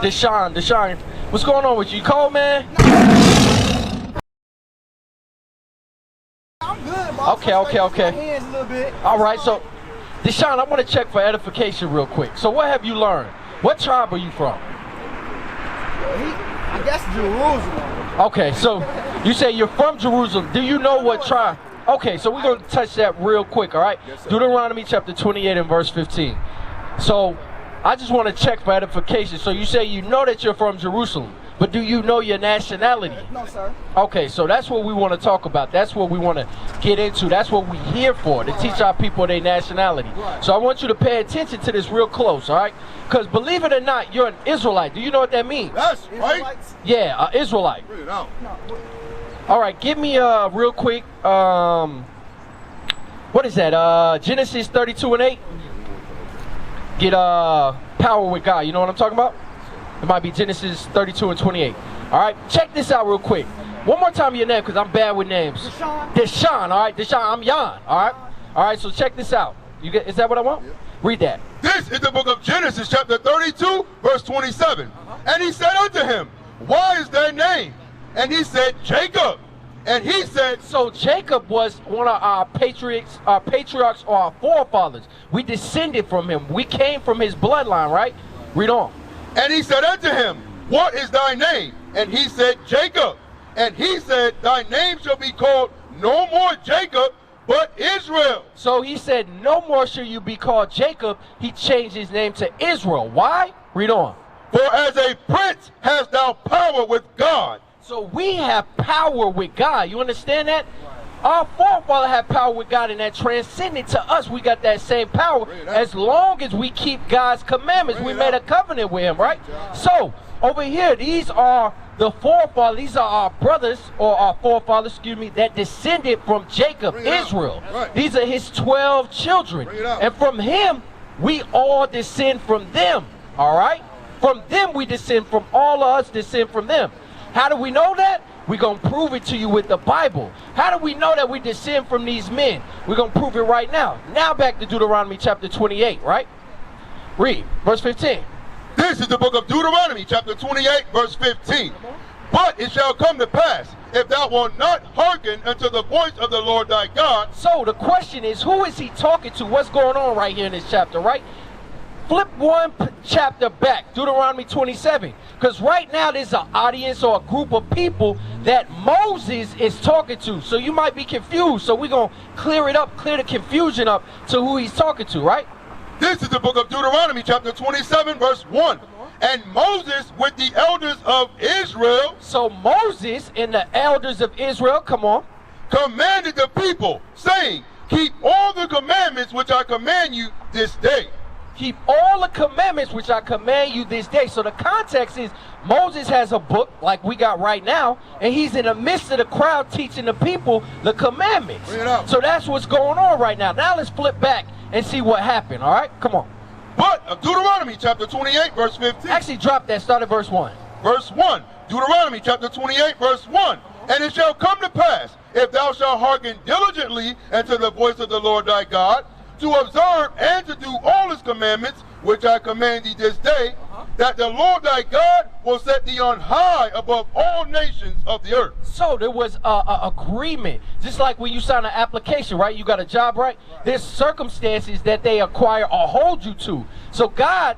Deshaun, what's going on with you? You cold, man? I'm good, boss. Okay. Hands a little bit. All right, so Deshaun, I want to check for edification real quick. So what have you learned? What tribe are you from? I guess Jerusalem. Okay, so you say you're from Jerusalem. Do you know what tribe? Okay, so we're going to touch that real quick, all right? Yes, Deuteronomy chapter 28 and verse 15. So I just want to check for edification. So you say you know that you're from Jerusalem, but do you know your nationality? No, sir. Okay, so that's what we want to talk about. That's what we want to get into. That's what we're here for, to teach our people their nationality. Right. So I want you to pay attention to this real close, all right? Because believe it or not, you're an Israelite. Do you know what that means? That's right. Yeah, an Israelite. Bring it out. All right, give me real quick, what is that, Genesis 32 and 8? Get power with God. You know what I'm talking about? It might be Genesis 32 and 28. All right, check this out real quick. One more time your name, because I'm bad with names. Deshaun, all right? Deshaun, I'm Jan, all right? All right, so check this out. Is that what I want? Yeah. Read that. This is the book of Genesis, chapter 32, verse 27. And he said unto him, Why is thy name? And he said, Jacob. And he said, so Jacob was one of our patriarchs or our forefathers. We descended from him. We came from his bloodline, right? Read on. And he said unto him, What is thy name? And he said, Jacob. And he said, Thy name shall be called no more Jacob, but Israel. So he said, no more shall you be called Jacob. He changed his name to Israel. Why? Read on. For as a prince hast thou power with God. So we have power with God. You understand that? Our forefather had power with God, and that transcended to us. We got that same power as long as we keep God's commandments. We made a covenant with him, right? So over here, these are the forefathers. These are our brothers, or our forefathers, excuse me, that descended from Jacob, Israel. These are his 12 children. And from him, we all descend from them, all right? From them we descend, from all of us descend from them. How do we know that? We're going to prove it to you with the Bible. How do we know that we descend from these men? We're going to prove it right now. Now back to Deuteronomy chapter 28, right? Read, verse 15. This is the book of Deuteronomy, chapter 28, verse 15. But it shall come to pass, if thou wilt not hearken unto the voice of the Lord thy God. So the question is, who is he talking to? What's going on right here in this chapter, right? Flip one chapter back, Deuteronomy 27. Because right now there's an audience or a group of people that Moses is talking to. So you might be confused. So we're going to clear it up, clear the confusion up to who he's talking to, right? This is the book of Deuteronomy, chapter 27, verse 1. And Moses with the elders of Israel. So Moses and the elders of Israel, come on. Commanded the people, saying, Keep all the commandments which I command you this day. Keep all the commandments which I command you this day. So the context is Moses has a book like we got right now, and he's in the midst of the crowd teaching the people the commandments. So that's what's going on right now. Now let's flip back and see what happened, all right? Come on. But Deuteronomy chapter 28, verse 15. Actually, drop that. Start at verse 1. Verse 1. Deuteronomy chapter 28, verse 1. And it shall come to pass, if thou shalt hearken diligently unto the voice of the Lord thy God, to observe and to do all his commandments, which I command thee this day, that the Lord thy God will set thee on high above all nations of the earth. So there was an agreement, just like when you sign an application, right? You got a job, right? There's circumstances that they acquire or hold you to. So God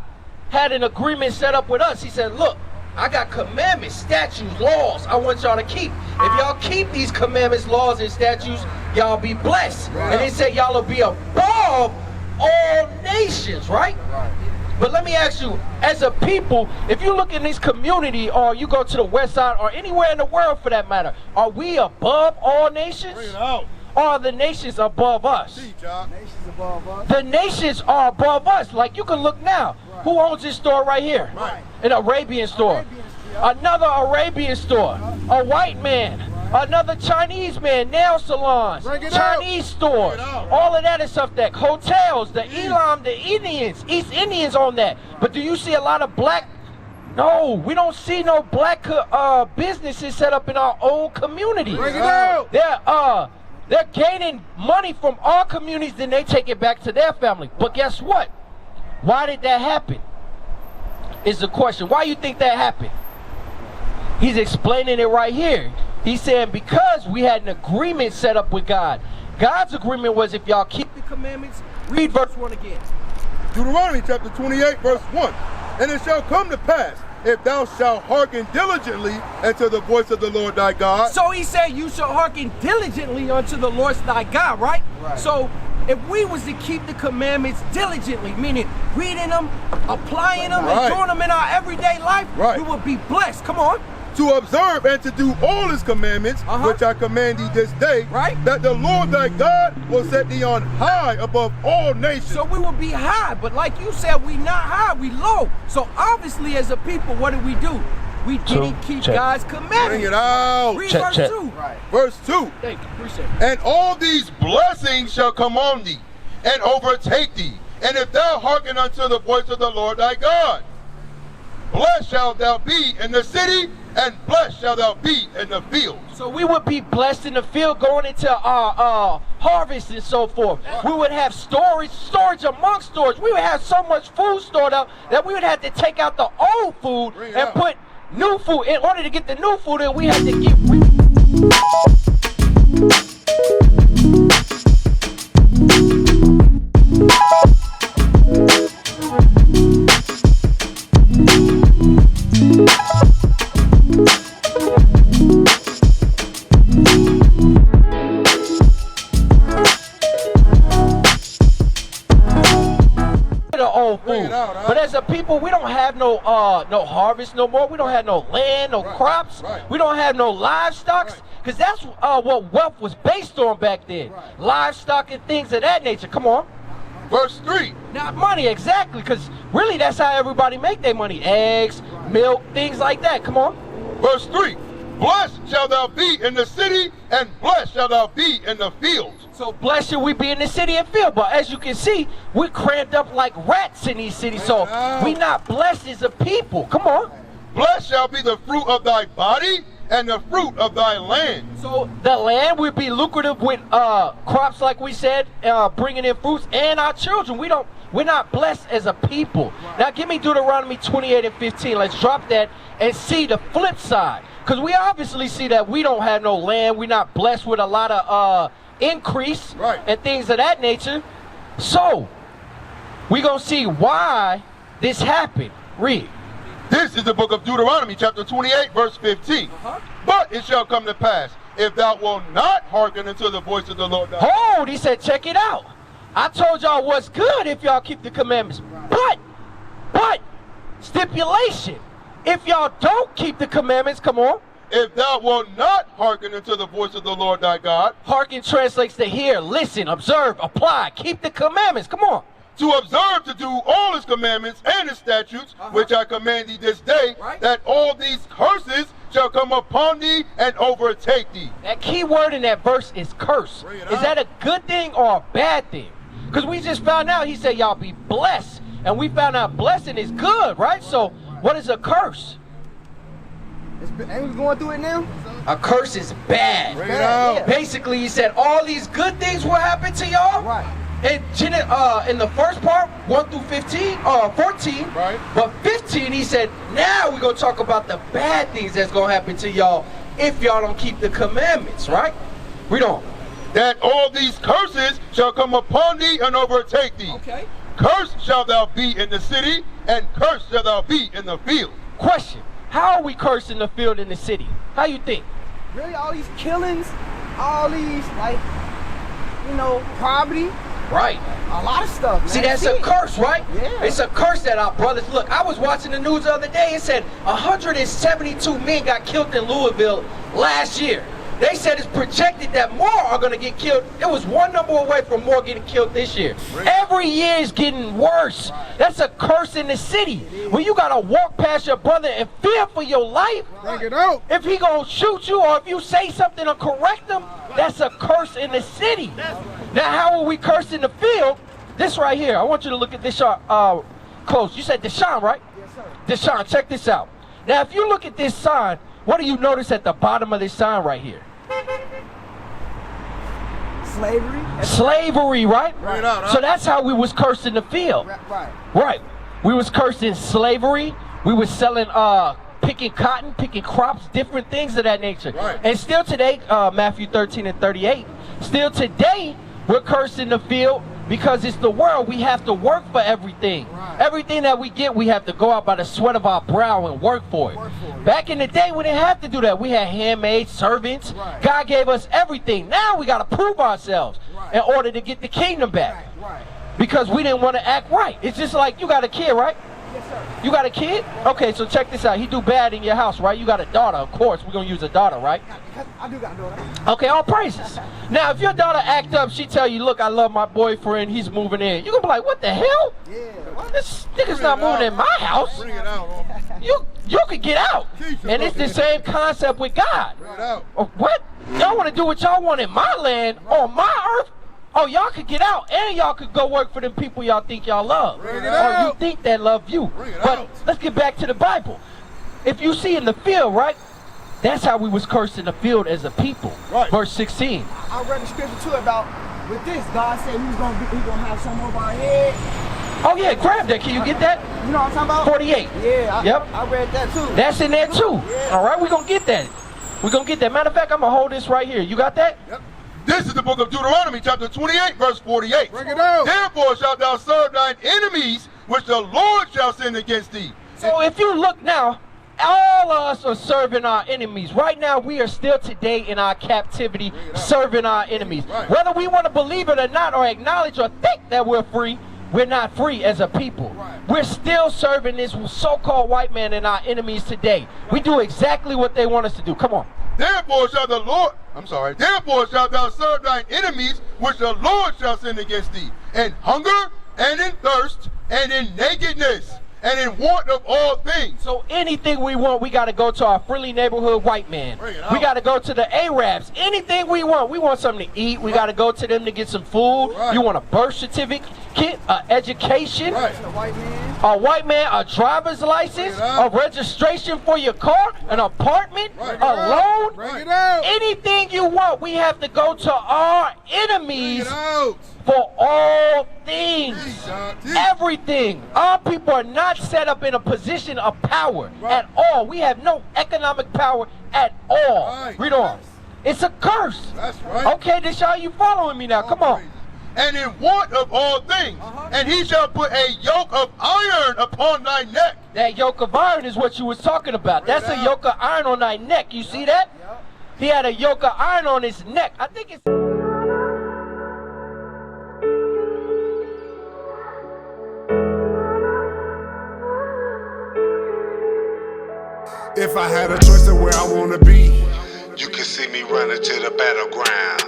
had an agreement set up with us. He said, look, I got commandments, statutes, laws I want y'all to keep. If y'all keep these commandments, laws, and statutes, y'all be blessed. And he said y'all will be above all nations, right? But let me ask you, as a people, if you look in this community or you go to the west side or anywhere in the world for that matter, are we above all nations? Bring it out. Or are the nations above us? Nations above us. The nations are above us. Like you can look now. Who owns this store right here? An Arabian store. Another Arabian store. A white man. Another Chinese man. Nail salons. Chinese stores. All of that is stuff that hotels, the Elam, the Indians, East Indians own that. But do you see a lot of black? No, we don't see no black businesses set up in our own communities. They're gaining money from our communities, then they take it back to their family. But guess what? Why did that happen? is the question. Why you think that happened? He's explaining it right here. He's saying because we had an agreement set up with God. God's agreement was if y'all keep the commandments, read verse 1 again. Deuteronomy chapter 28, verse 1. And it shall come to pass, if thou shalt hearken diligently unto the voice of the Lord thy God. So he said you shall hearken diligently unto the Lord thy God, right? So if we was to keep the commandments diligently, meaning reading them, applying them, and doing them in our everyday life, we would be blessed. Come on. To observe and to do all his commandments, which I command thee this day, that the Lord thy God will set thee on high above all nations. So we will be high, but like you said, we not high, we low. So obviously as a people, what do? We didn't keep God's commandments. Bring it out. Read verse 2. Verse 2. Thank you, appreciate it. And all these blessings shall come on thee, and overtake thee, and if thou hearken unto the voice of the Lord thy God. Blessed shalt thou be in the city, and blessed shalt thou be in the field. So we would be blessed in the field going into our harvest and so forth. We would have storage amongst storage. We would have so much food stored up that we would have to take out the old food and put new food. In order to get the new food in, we had to get But as a people, we don't have no harvest no more. We don't have no land, no crops. We don't have no livestock, because that's what wealth was based on back then. Livestock and things of that nature. Come on. Verse 3. Not money, exactly, because really that's how everybody make their money. Eggs, milk, things like that. Come on. Verse 3. Blessed shalt thou be in the city, and blessed shalt thou be in the fields. So blessed should we be in the city and field. But as you can see, we're crammed up like rats in these cities. So we not blessed as a people. Come on. Blessed shall be the fruit of thy body, and the fruit of thy land. So the land will be lucrative with crops, like we said, bringing in fruits, and our children. We're not blessed as a people. Now give me Deuteronomy 28 and 15. Let's drop that and see the flip side. Because we obviously see that we don't have no land. We're not blessed with a lot of increase and things of that nature. So we're going to see why this happened. Read. This is the book of Deuteronomy, chapter 28, verse 15. But it shall come to pass, if thou wilt not hearken unto the voice of the Lord thy God. Hold, he said, check it out. I told y'all what's good if y'all keep the commandments. But, stipulation. If y'all don't keep the commandments, come on. If thou wilt not hearken unto the voice of the Lord thy God. Hearken translates to hear, listen, observe, apply, keep the commandments. Come on. To observe to do all his commandments and his statutes, which I command thee this day, that all these curses shall come upon thee and overtake thee. That key word in that verse is curse. Is that a good thing or a bad thing? Because we just found out, he said, y'all be blessed. And we found out blessing is good, right? So what is a curse? Ain't we going through it now? A curse is bad. Yeah. Basically, he said all these good things will happen to y'all. In the first part, 1 through 14. But 15, he said, now we're going to talk about the bad things that's going to happen to y'all if y'all don't keep the commandments, right? Read on. That all these curses shall come upon thee and overtake thee. Okay. Cursed shalt thou be in the city, and cursed shalt thou be in the field. Question. How are we cursed in the field in the city? How you think? Really, all these killings, all these, like, poverty. Right. A lot of stuff, man. See, that's a curse, right? Yeah. It's a curse that our brothers, look, I was watching the news the other day. It said 172 men got killed in Louisville last year. They said it's projected that more are going to get killed. It was one number away from more getting killed this year. Every year is getting worse. That's a curse in the city. When you got to walk past your brother and fear for your life. Bring it out. If he going to shoot you or if you say something to correct him, that's a curse in the city. Now, how are we cursed in the field? This right here. I want you to look at this close. You said Deshaun, right? Yes, sir. Deshaun, check this out. Now, if you look at this sign, what do you notice at the bottom of this sign right here? Slavery. Slavery, right? Bring it out, So that's how we was cursed in the field. Right. Right. We was cursed in slavery, We were selling, picking cotton, picking crops, different things of that nature. Right. And still today, Matthew 13:38, still today, we're cursed in the field because it's the world. We have to work for everything. Right. Everything that we get, we have to go out by the sweat of our brow and work for it. Back in the day, we didn't have to do that. We had handmaids, servants. Right. God gave us everything. Now we got to prove ourselves Right. in order to get the kingdom back. Right. Because we didn't want to act right. It's just like you got a kid, right? Yes, sir. You got a kid? Okay, so check this out. He do bad in your house, right? You got a daughter, of course. We're going to use a daughter, right? I do got a daughter. Okay, all praises. Now, if your daughter act up, she tell you, look, I love my boyfriend, he's moving in. You going to be like, what the hell? Yeah. What? This nigga's not moving in my house. Bring it out. You could get out. And it's the same concept with God. Bring it out. What? Y'all want to do what y'all want in my land, on my earth? Oh, y'all could get out, and y'all could go work for them people y'all think y'all love. Bring it Or out. you think that love you. Bring it But out. let's get back to the Bible. If you see in the field, right? That's how we was cursed in the field as a people. Right. Verse 16. I read the scripture too about with this. God said He's gonna have some over our head. Oh, yeah, grab that. Can you get that? You know what I'm talking about? 48. Yeah. Yep. I read that too. That's in there too. Yeah. All right, we're going to get that. We're going to get that. Matter of fact, I'm going to hold this right here. You got that? Yep. This is the book of Deuteronomy, chapter 28, verse 48. Bring it out. Therefore shalt thou serve thine enemies, which the Lord shall send against thee. So if you look now, all of us are serving our enemies. Right now, we are still today in our captivity serving our enemies. Right. Whether we want to believe it or not, or acknowledge or think that we're free, we're not free as a people. Right. We're still serving this so-called white man and our enemies today. We do exactly what they want us to do. Come on. Therefore shall therefore shalt thou serve thine enemies, which the Lord shall send against thee, in hunger and in thirst and in nakedness and in want of all things. So anything we want, we got to go to our friendly neighborhood white man. Bring it out. We got to go to the Arabs. Anything we want something to eat. We got to go to them to get some food. Right. You want a birth certificate, education, Right. The white man. a white man, a driver's license, Bring it a out. registration for your car, an apartment, Right. a loan. Bring it out. Anything you want, we have to go to our Bring enemies it out. for all things. Teach, John, teach. Everything. Our people are not set up in a position of power Right. at all. We have no economic power at all. Right. Read on. It's a curse. That's right. Okay, Deshaun, you following me now? Come on. And in want of all things, and he shall put a yoke of iron upon thy neck. That yoke of iron is what you was talking about. Bring That's it a out. yoke of iron on thy neck. You see that? Yep. He had a yoke of iron on his neck. I think it's... If I had a choice of where I wanna be, You can see me running to the battleground.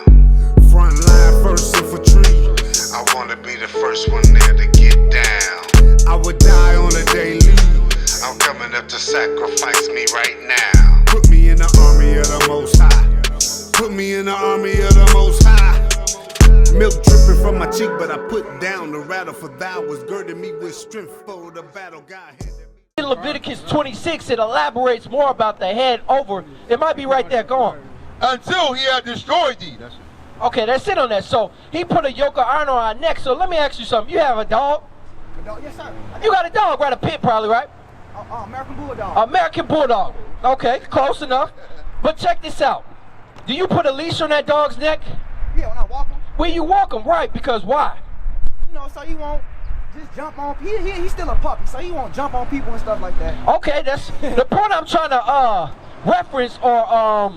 front line, first infantry. I wanna be the first one there to get down. I would die on a daily. I'm coming up to sacrifice me right now. Put me in the army of the Most High. Put me in the army of the Most High. Milk dripping from my cheek, but I put down the rattle, for thou was girding me with strength for the battle. God handed me. In Leviticus 26, it elaborates more about the head over. It might be right there. Go on. Until he had destroyed thee. That's it. Okay, that's it on that. So he put a yoke of iron on our neck. So let me ask you something. You have a dog? Yes, sir. You got a dog, right? A pit probably, right? American Bulldog. American Bulldog. Okay, close enough. But check this out. Do you put a leash on that dog's neck? Yeah, when I walk him, When you walk him, right? Because why? you know, so he won't just jump on. He's still a puppy, so he won't jump on people and stuff like that. Okay, that's the point I'm trying to reference or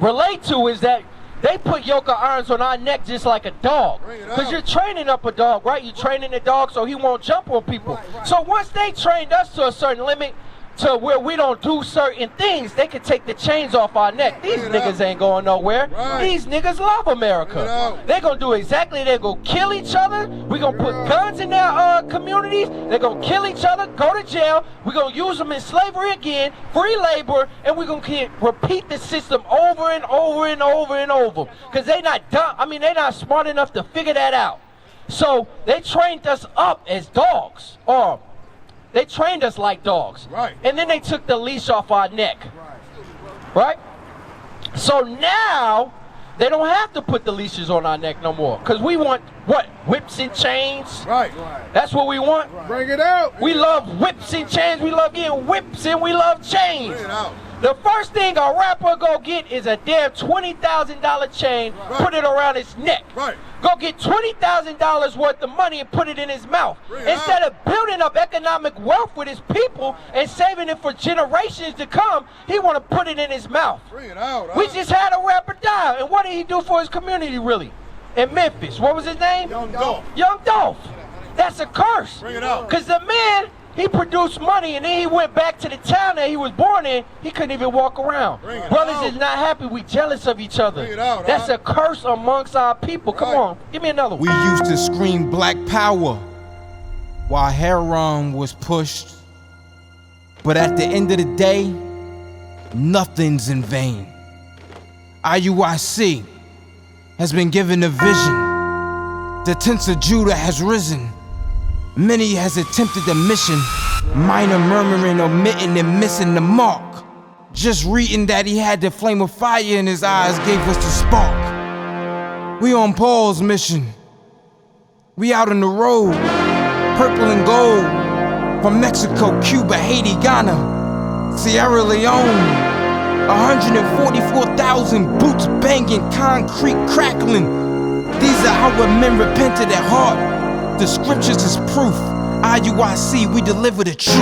relate to is that they put yoke of irons on our neck just like a dog. Bring it Because out. you're training up a dog, right? You're training the dog so he won't jump on people. Right. So once they trained us to a certain limit, to where we don't do certain things, they can take the chains off our neck. These Bring it niggas out. ain't going nowhere. Right. These niggas love Bring it America. out. They're going to do exactly, they're going to kill each other. We're going to put guns in their communities. They're going to kill each other, go to jail. We're going to use them in slavery again, free labor, and we're going to repeat the system over and over and over and over. Because they're not dumb. I mean, they're not smart enough to figure that out. So they trained us up as dogs, or they trained us like dogs. Right. And then they took the leash off our neck. Right? So now they don't have to put the leashes on our neck no more. Because we want What? Whips and chains? Right. That's what we want? Bring it out. We love whips and chains. We love getting whips and we love chains. Bring it out. The first thing a rapper go get is a damn $20,000 chain, put it around his neck. Right. Go get $20,000 worth of money and put it in his mouth. Instead of building up economic wealth with his people and saving it for generations to come, he want to put it in his mouth. Bring it out. We just had a rapper die, and what did he do for his community, really? In Memphis, what was his name? Young Dolph. Young Dolph. That's a curse. Bring it out. Because the man, he produced money, and then he went back to the town that he was born in. He couldn't even walk around. Brothers is not happy. We jealous of each other. Bring it out, That's a curse amongst our people. Come on, give me another one. We used to scream black power while heroin was pushed. But at the end of the day, nothing's in vain. IUIC has been given a vision. The tents of Judah has risen. Many has attempted the mission, minor murmuring, omitting, and missing the mark. Just reading that he had the flame of fire in his eyes gave us the spark. We on Paul's mission. We out on the road, purple and gold, from Mexico, Cuba, Haiti, Ghana, Sierra Leone. 144,000 boots banging, concrete crackling. These are our men repented at heart. The scriptures is proof. IUIC, we deliver the truth.